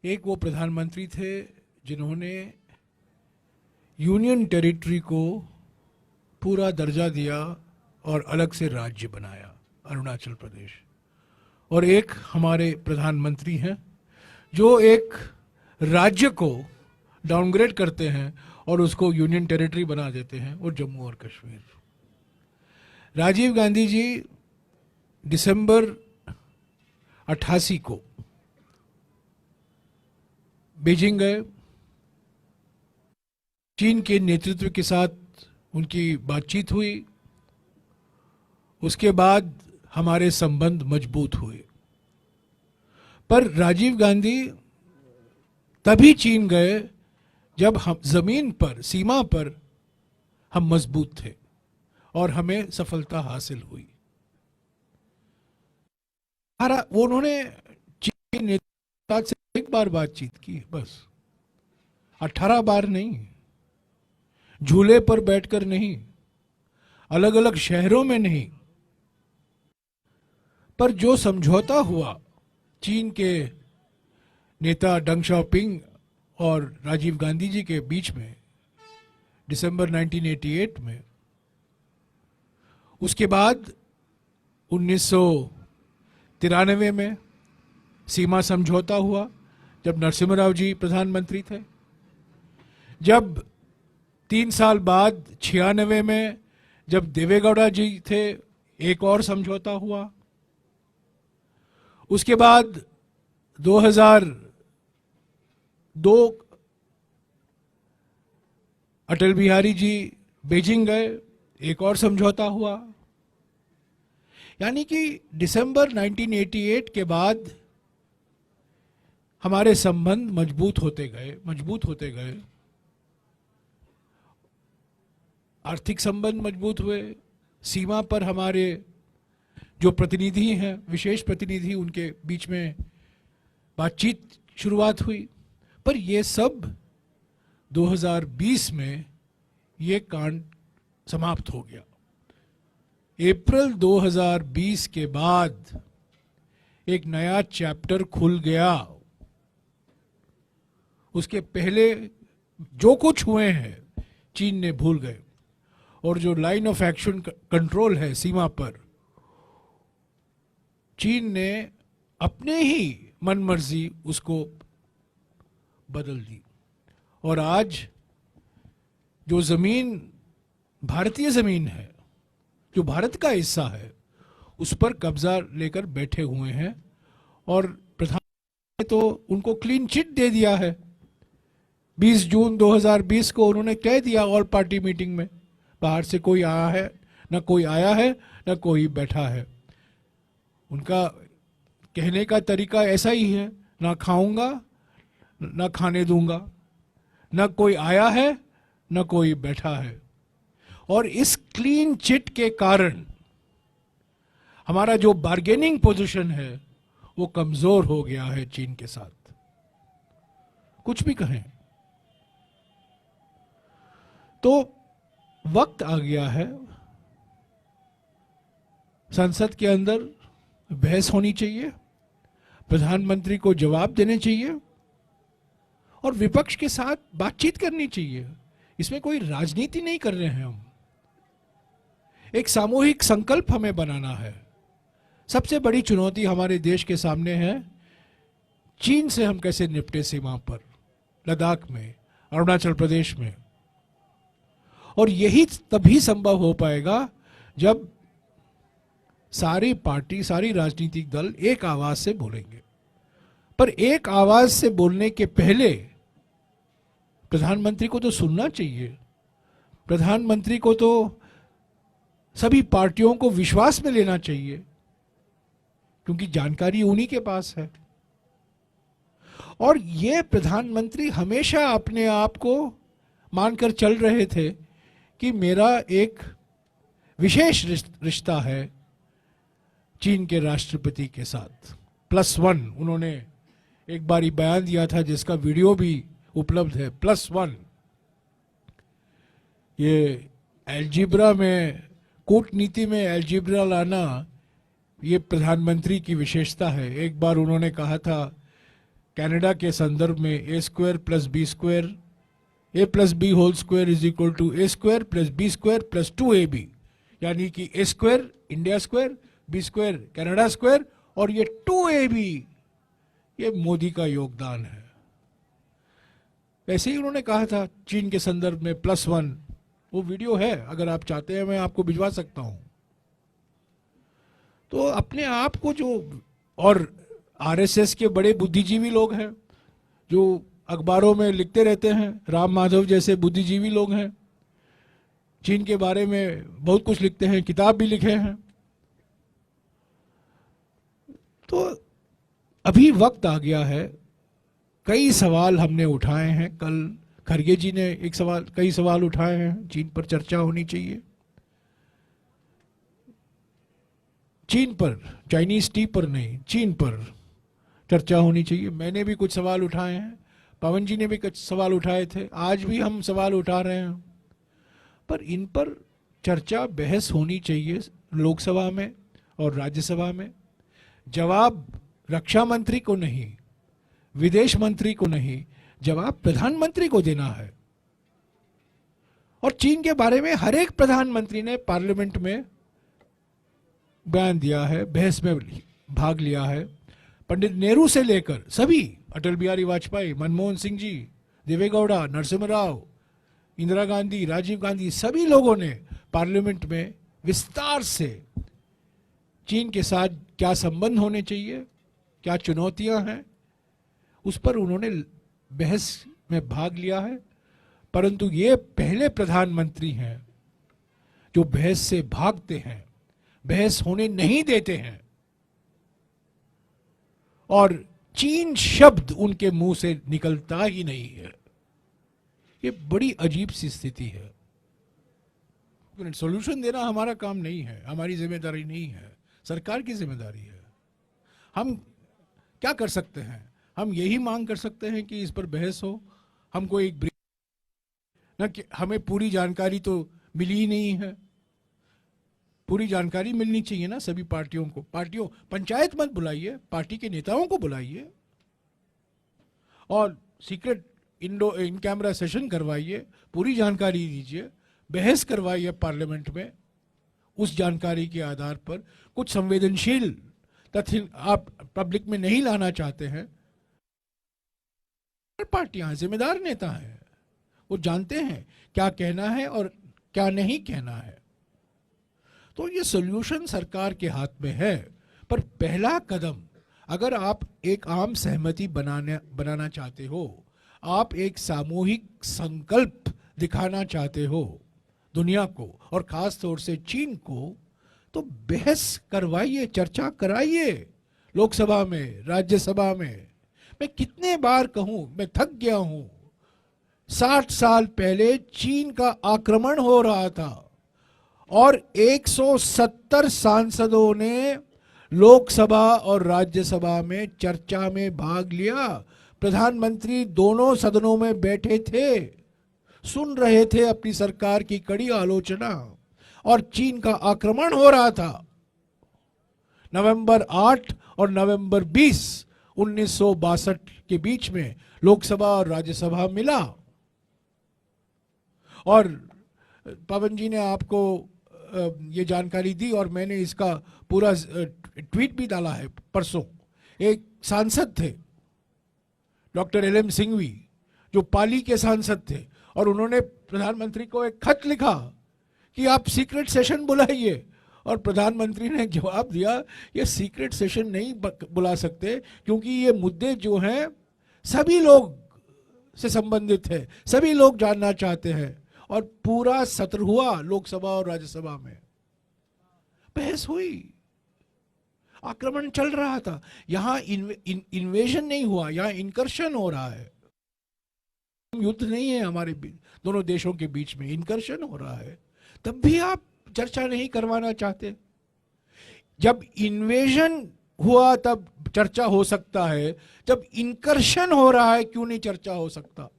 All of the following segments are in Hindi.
एक वो प्रधानमंत्री थे जिन्होंने यूनियन टेरिटरी को पूरा दर्जा दिया और अलग से राज्य बनाया, अरुणाचल प्रदेश। और एक हमारे प्रधानमंत्री हैं जो एक राज्य को डाउनग्रेड करते हैं और उसको यूनियन टेरिटरी बना देते हैं, वो जम्मू और कश्मीर। राजीव गांधी जी दिसंबर 88 को बीजिंग गए। चीन के नेतृत्व के साथ उनकी बातचीत हुई। उसके बाद हमारे संबंध मजबूत हुए। पर राजीव गांधी तभी चीन गए जब हम जमीन पर, सीमा पर हम मजबूत थे और हमें सफलता हासिल हुई। वो उन्होंने चीन के नेता से एक बार बातचीत की, बस 18 बार नहीं, झूले पर बैठकर नहीं, अलग अलग शहरों में नहीं, पर जो समझौता हुआ चीन के नेता डंग शाओपिंग और राजीव गांधी जी के बीच में दिसंबर 1988 में, उसके बाद 1993 में सीमा समझौता हुआ जब नरसिम्हा राव जी प्रधानमंत्री थे। जब 3 साल बाद 96 में जब देवेगौड़ा जी थे, एक और समझौता हुआ। उसके बाद 2002 अटल बिहारी जी बीजिंग गए, एक और समझौता हुआ। यानी कि दिसंबर 1988 के बाद हमारे संबंध मजबूत होते गए। आर्थिक संबंध मजबूत हुए। सीमा पर हमारे जो प्रतिनिधि हैं, विशेष प्रतिनिधि, उनके बीच में बातचीत शुरुआत हुई। पर ये सब 2020 में ये कांड समाप्त हो गया। अप्रैल 2020 के बाद एक नया चैप्टर खुल गया। उसके पहले जो कुछ हुए हैं चीन ने भूल गए, और जो लाइन ऑफ एक्शन कंट्रोल है सीमा पर, चीन ने अपने ही मनमर्जी उसको बदल दी। और आज जो जमीन भारतीय जमीन है, जो भारत का हिस्सा है, उस पर कब्जा लेकर बैठे हुए हैं। और प्रधानमंत्री ने तो उनको क्लीन चिट दे दिया है। 20 जून 2020 को उन्होंने कह दिया ऑल पार्टी मीटिंग में, बाहर से कोई आया है ना, कोई आया है ना कोई बैठा है। उनका कहने का तरीका ऐसा ही है, ना खाऊंगा ना खाने दूंगा, ना कोई आया है ना कोई बैठा है। और इस क्लीन चिट के कारण हमारा जो बार्गेनिंग पोजीशन है वो कमजोर हो गया है चीन के साथ। कुछ भी कहें, तो वक्त आ गया है, संसद के अंदर बहस होनी चाहिए, प्रधानमंत्री को जवाब देने चाहिए और विपक्ष के साथ बातचीत करनी चाहिए। इसमें कोई राजनीति नहीं कर रहे हैं हम। एक सामूहिक संकल्प हमें बनाना है। सबसे बड़ी चुनौती हमारे देश के सामने है, चीन से हम कैसे निपटे सीमा पर, लद्दाख में, अरुणाचल प्रदेश में। और यही तभी संभव हो पाएगा जब सारी पार्टी, सारी राजनीतिक दल एक आवाज से बोलेंगे। पर एक आवाज से बोलने के पहले प्रधानमंत्री को तो सुनना चाहिए। प्रधानमंत्री को तो सभी पार्टियों को विश्वास में लेना चाहिए, क्योंकि जानकारी उन्हीं के पास है। और ये प्रधानमंत्री हमेशा अपने आप को मानकर चल रहे थे कि मेरा एक विशेष रिश्ता है चीन के राष्ट्रपति के साथ, +1। उन्होंने एक बारी बयान दिया था जिसका वीडियो भी उपलब्ध है, +1। ये एल्जिब्रा में, कूटनीति में एल्जिब्रा लाना, ये प्रधानमंत्री की विशेषता है। एक बार उन्होंने कहा था कनाडा के संदर्भ में A square plus B square, A plus B whole square is equal to A square plus B square plus 2ab, यानी कि A square India square, B square Canada square, और ये 2ab ये मोदी का योगदान है। वैसे ही उन्होंने कहा था चीन के संदर्भ में +1, वो वीडियो है, अगर आप चाहते हैं मैं आपको भिजवा सकता हूं। तो अपने आप को जो, और आरएसएस के बड़े बुद्धिजीवी लोग हैं जो अखबारों में लिखते रहते हैं, राम माधव जैसे बुद्धिजीवी लोग हैं, चीन के बारे में बहुत कुछ लिखते हैं, किताब भी लिखे हैं। तो अभी वक्त आ गया है, कई सवाल हमने उठाए हैं, कल खरगे जी ने कई सवाल उठाए हैं, चीन पर चर्चा होनी चाहिए। चीन पर, चाइनीज टी पर नहीं, चीन पर चर्चा होनी चाहिए। मैंने भी कुछ सवाल उठाए हैं, पवन जी ने भी कुछ सवाल उठाए थे, आज भी हम सवाल उठा रहे हैं, पर इन पर चर्चा बहस होनी चाहिए लोकसभा में और राज्यसभा में। जवाब रक्षा मंत्री को नहीं, विदेश मंत्री को नहीं, जवाब प्रधानमंत्री को देना है। और चीन के बारे में हर एक प्रधानमंत्री ने पार्लियामेंट में बयान दिया है, बहस में भाग लिया है। पंडित नेहरू से लेकर सभी, अटल बिहारी वाजपेयी, मनमोहन सिंह जी, देवेगौड़ा, नरसिम्हा राव, इंदिरा गांधी, राजीव गांधी, सभी लोगों ने पार्लियामेंट में विस्तार से चीन के साथ क्या संबंध होने चाहिए, क्या चुनौतियां हैं, उस पर उन्होंने बहस में भाग लिया है। परंतु ये पहले प्रधानमंत्री हैं जो बहस से भागते हैं, बहस होने नहीं देते हैं, और चीन शब्द उनके मुंह से निकलता ही नहीं है। ये बड़ी अजीब सी स्थिति है। सॉल्यूशन देना हमारा काम नहीं है, हमारी जिम्मेदारी नहीं है, सरकार की जिम्मेदारी है। हम क्या कर सकते हैं? हम यही मांग कर सकते हैं कि इस पर बहस हो, हमको एक ना, कि हमें पूरी जानकारी तो मिली ही नहीं है, पूरी जानकारी मिलनी चाहिए ना सभी पार्टियों को। पार्टियों, पंचायत मत बुलाइए, पार्टी के नेताओं को बुलाइए और सीक्रेट इन कैमरा सेशन करवाइए, पूरी जानकारी दीजिए, बहस करवाइए पार्लियामेंट में। उस जानकारी के आधार पर कुछ संवेदनशील तथ्य आप पब्लिक में नहीं लाना चाहते हैं, पार्टियां जिम्मेदार नेता हैं, वो जानते हैं क्या कहना है और क्या नहीं कहना है। तो ये सॉल्यूशन सरकार के हाथ में है, पर पहला कदम, अगर आप एक आम सहमति बनाना चाहते हो, आप एक सामूहिक संकल्प दिखाना चाहते हो दुनिया को और खास तौर से चीन को, तो बहस करवाइए, चर्चा कराइए लोकसभा में, राज्यसभा में। मैं कितने बार कहूं, मैं थक गया हूं। 60 साल पहले चीन का आक्रमण हो रहा था और 170 सांसदों ने लोकसभा और राज्यसभा में चर्चा में भाग लिया। प्रधानमंत्री दोनों सदनों में बैठे थे, सुन रहे थे अपनी सरकार की कड़ी आलोचना, और चीन का आक्रमण हो रहा था। नवंबर 8 और नवंबर 20, 1962 के बीच में लोकसभा और राज्यसभा मिला। और पवन जी ने आपको ये जानकारी दी और मैंने इसका पूरा ट्वीट भी डाला है परसों। एक सांसद थे डॉक्टर LM सिंघवी, जो पाली के सांसद थे, और उन्होंने प्रधानमंत्री को एक खत लिखा कि आप सीक्रेट सेशन बुलाइए, और प्रधानमंत्री ने जवाब दिया ये सीक्रेट सेशन नहीं बुला सकते, क्योंकि ये मुद्दे जो हैं सभी लोग से संबंधित है, सभी लोग जानना चाहते हैं। और पूरा सत्र हुआ लोकसभा और राज्यसभा में, बहस हुई, आक्रमण चल रहा था। यहां इन्वेजन नहीं हुआ, यहां इनकर्शन हो रहा है। युद्ध नहीं है हमारे दोनों देशों के बीच में, इनकर्शन हो रहा है। तब भी आप चर्चा नहीं करवाना चाहते। जब इन्वेजन हुआ तब चर्चा हो सकता है, जब इनकर्शन हो रहा है क्यों नहीं चर्चा हो सकता?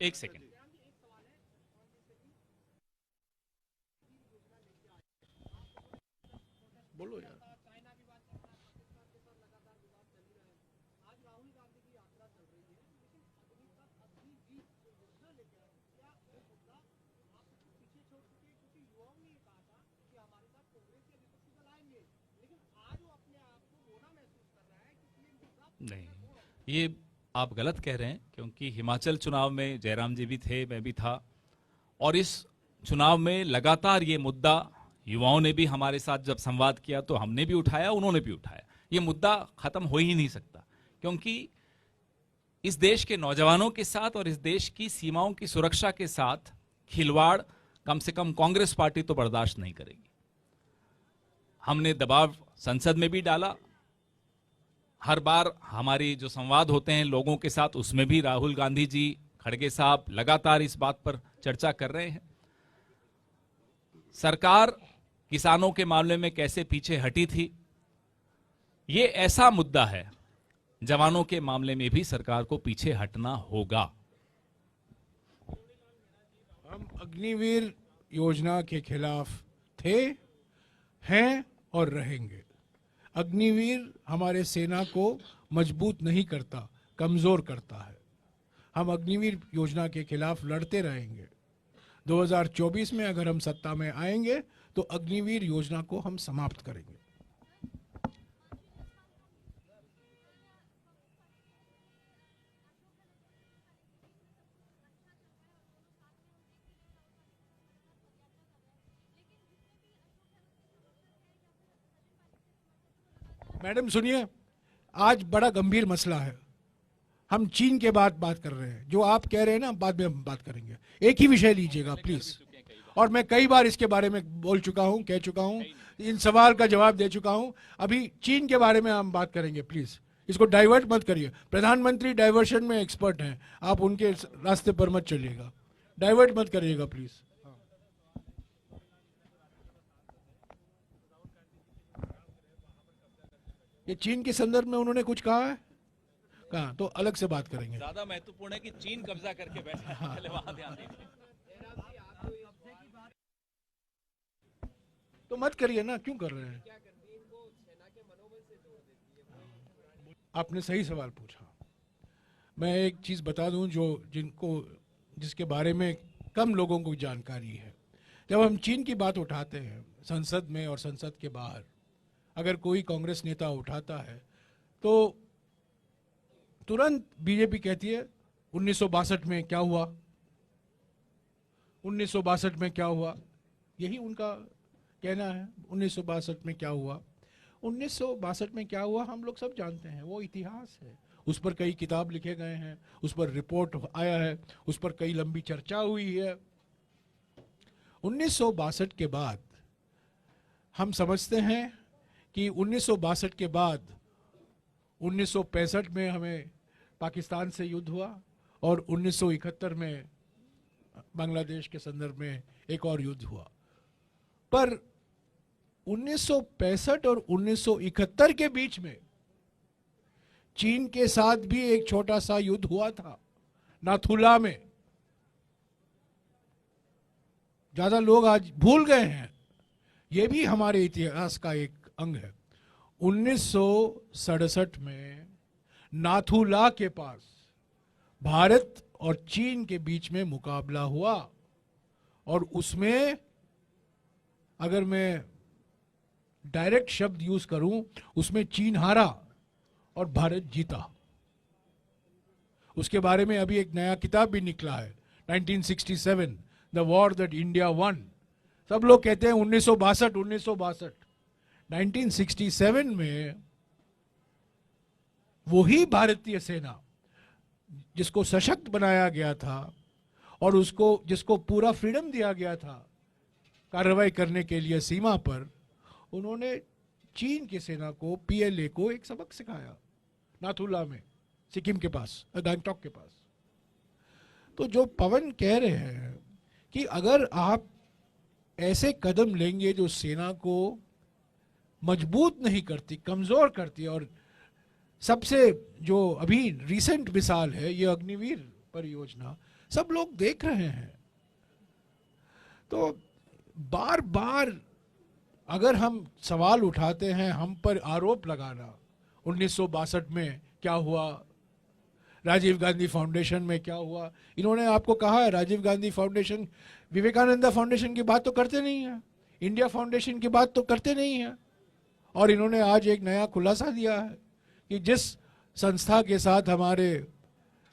एक सेकंड, बोलो यार। नहीं, ये आप गलत कह रहे हैं, क्योंकि हिमाचल चुनाव में जयराम जी भी थे, मैं भी था, और इस चुनाव में लगातार ये मुद्दा युवाओं ने भी हमारे साथ जब संवाद किया तो हमने भी उठाया, उन्होंने भी उठाया। ये मुद्दा खत्म हो ही नहीं सकता, क्योंकि इस देश के नौजवानों के साथ और इस देश की सीमाओं की सुरक्षा के साथ खिलवाड़ कम से कम कांग्रेस पार्टी तो बर्दाश्त नहीं करेगी। हमने दबाव संसद में भी डाला, हर बार हमारी जो संवाद होते हैं लोगों के साथ, उसमें भी राहुल गांधी जी, खड़गे साहब लगातार इस बात पर चर्चा कर रहे हैं। सरकार किसानों के मामले में कैसे पीछे हटी थी, ये ऐसा मुद्दा है, जवानों के मामले में भी सरकार को पीछे हटना होगा। हम अग्निवीर योजना के खिलाफ थे, हैं और रहेंगे। अग्निवीर हमारे सेना को मजबूत नहीं करता, कमजोर करता है। हम अग्निवीर योजना के खिलाफ लड़ते रहेंगे। 2024 में अगर हम सत्ता में आएंगे तो अग्निवीर योजना को हम समाप्त करेंगे। मैडम सुनिए, आज बड़ा गंभीर मसला है। हम चीन के बाद बात कर रहे हैं। जो आप कह रहे हैं ना, बाद में हम बात करेंगे। एक ही विषय लीजिएगा प्लीज। और मैं कई बार इसके बारे में बोल चुका हूं, कह चुका हूं, इन सवाल का जवाब दे चुका हूं। अभी चीन के बारे में हम बात करेंगे, प्लीज इसको डाइवर्ट मत करिए। प्रधानमंत्री डाइवर्शन में एक्सपर्ट हैं, आप उनके रास्ते पर मत चलिएगा। डाइवर्ट मत करिएगा प्लीज। ये चीन के संदर्भ में उन्होंने कुछ कहा है? कहा तो अलग से बात करेंगे। ज्यादा महत्वपूर्ण है कि चीन कब्जा करके बैठा है, पहले वहां ध्यान दीजिए। तो मत करिए ना, क्यों कर रहे हैं? आपने सही सवाल पूछा। मैं एक चीज बता दूं जिसके बारे में कम लोगों को जानकारी है। जब हम चीन की बात उठाते हैं संसद में और संसद के बाहर, अगर कोई कांग्रेस नेता उठाता है तो तुरंत बीजेपी कहती है 1962 में क्या हुआ, 1962 में क्या हुआ। यही उनका कहना है, 1962 में क्या हुआ। 1962 में क्या हुआ हम लोग सब जानते हैं, वो इतिहास है। उस पर कई किताब लिखे गए हैं, उस पर रिपोर्ट आया है, उस पर कई लंबी चर्चा हुई है। 1962 के बाद हम समझते हैं कि 1962 के बाद 1965 में हमें पाकिस्तान से युद्ध हुआ और 1971 में बांग्लादेश के संदर्भ में एक और युद्ध हुआ। पर 1965 और 1971 के बीच में चीन के साथ भी एक छोटा सा युद्ध हुआ था, नाथुला में। ज्यादा लोग आज भूल गए हैं, यह भी हमारे इतिहास का एक अंग है। 1967 में नाथुला के पास भारत और चीन के बीच में मुकाबला हुआ और उसमें अगर मैं डायरेक्ट शब्द यूज करूं, उसमें चीन हारा और भारत जीता। उसके बारे में अभी एक नया किताब भी निकला है, 1967 the war that India one. सब लोग कहते हैं 1962 1967 में वही भारतीय सेना जिसको सशक्त बनाया गया था और जिसको पूरा फ्रीडम दिया गया था कार्रवाई करने के लिए सीमा पर, उन्होंने चीन की सेना को, पीएलए को एक सबक सिखाया नाथुला में, सिक्किम के पास, गंगटोक के पास। तो जो पवन कह रहे हैं कि अगर आप ऐसे कदम लेंगे जो सेना को मजबूत नहीं करती, कमजोर करती, और सबसे जो अभी रिसेंट मिसाल है ये अग्निवीर परियोजना, सब लोग देख रहे हैं। तो बार बार अगर हम सवाल उठाते हैं, हम पर आरोप लगाना, 1962 में क्या हुआ, राजीव गांधी फाउंडेशन में क्या हुआ। इन्होंने आपको कहा है राजीव गांधी फाउंडेशन, विवेकानंदा फाउंडेशन की बात तो करते नहीं है, इंडिया फाउंडेशन की बात तो करते नहीं है। और इन्होंने आज एक नया खुलासा दिया है कि जिस संस्था के साथ हमारे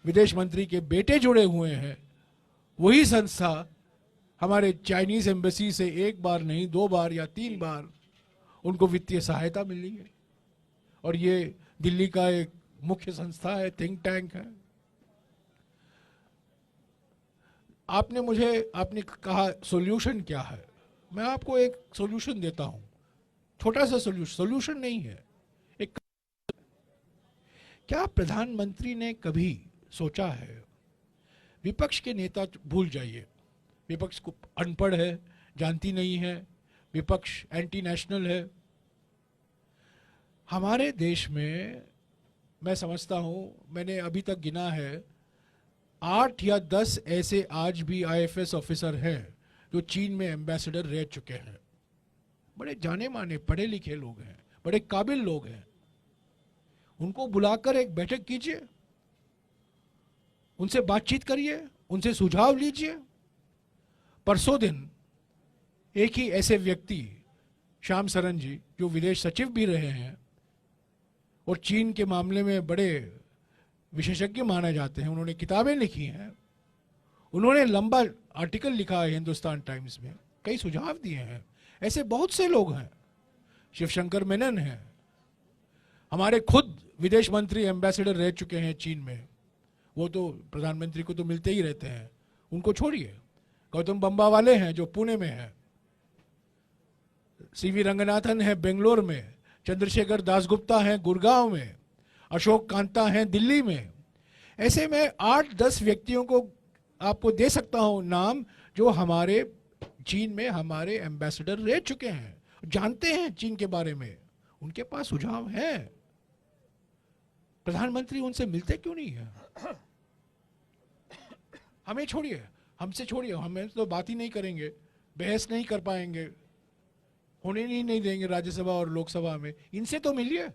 विदेश मंत्री के बेटे जुड़े हुए हैं, वही संस्था हमारे चाइनीज एम्बेसी से एक बार नहीं 2 बार या 3 बार उनको वित्तीय सहायता मिली है। और ये दिल्ली का एक मुख्य संस्था है, थिंक टैंक है। आपने कहा सॉल्यूशन क्या है, मैं आपको एक सॉल्यूशन देता हूं, छोटा सा सॉल्यूशन नहीं है, एक। क्या प्रधानमंत्री ने कभी सोचा है, विपक्ष के नेता भूल जाइए, विपक्ष को अनपढ़ है, जानती नहीं है, विपक्ष एंटी नेशनल है। हमारे देश में मैं समझता हूं, मैंने अभी तक गिना है 8 या 10 ऐसे आज भी आईएफएस ऑफिसर हैं जो चीन में एम्बेसडर रह चुके हैं। बड़े जाने माने पढ़े लिखे लोग हैं, बड़े काबिल लोग हैं। उनको बुलाकर एक बैठक कीजिए, उनसे बातचीत करिए, उनसे सुझाव लीजिए। परसों दिन एक ही ऐसे व्यक्ति श्याम सरन जी, जो विदेश सचिव भी रहे हैं और चीन के मामले में बड़े विशेषज्ञ माने जाते हैं, उन्होंने किताबें लिखी हैं, उन्होंने लंबा आर्टिकल लिखा है हिंदुस्तान टाइम्स में, कई सुझाव दिए हैं। ऐसे बहुत से लोग हैं, शिवशंकर मेनन हैं, हमारे खुद विदेश मंत्री एम्बेसडर रह चुके हैं चीन में, वो तो प्रधानमंत्री को तो मिलते ही रहते हैं, उनको छोड़िए। गौतम बम्बा वाले हैं जो पुणे में हैं, सीवी रंगनाथन है बेंगलोर में, चंद्रशेखर दासगुप्ता हैं गुड़गांव में, अशोक कांता हैं दिल्ली में। ऐसे में 8-10 व्यक्तियों को आपको दे सकता हूं नाम, जो हमारे चीन में हमारे एम्बेसडर रह चुके हैं, जानते हैं चीन के बारे में, उनके पास सुझाव हैं। प्रधानमंत्री उनसे मिलते क्यों नहीं है? हमें छोड़िए, हमसे छोड़िए, हमें तो बात ही नहीं करेंगे, बहस नहीं कर पाएंगे, होने नहीं देंगे राज्यसभा और लोकसभा में। इनसे तो मिलिए।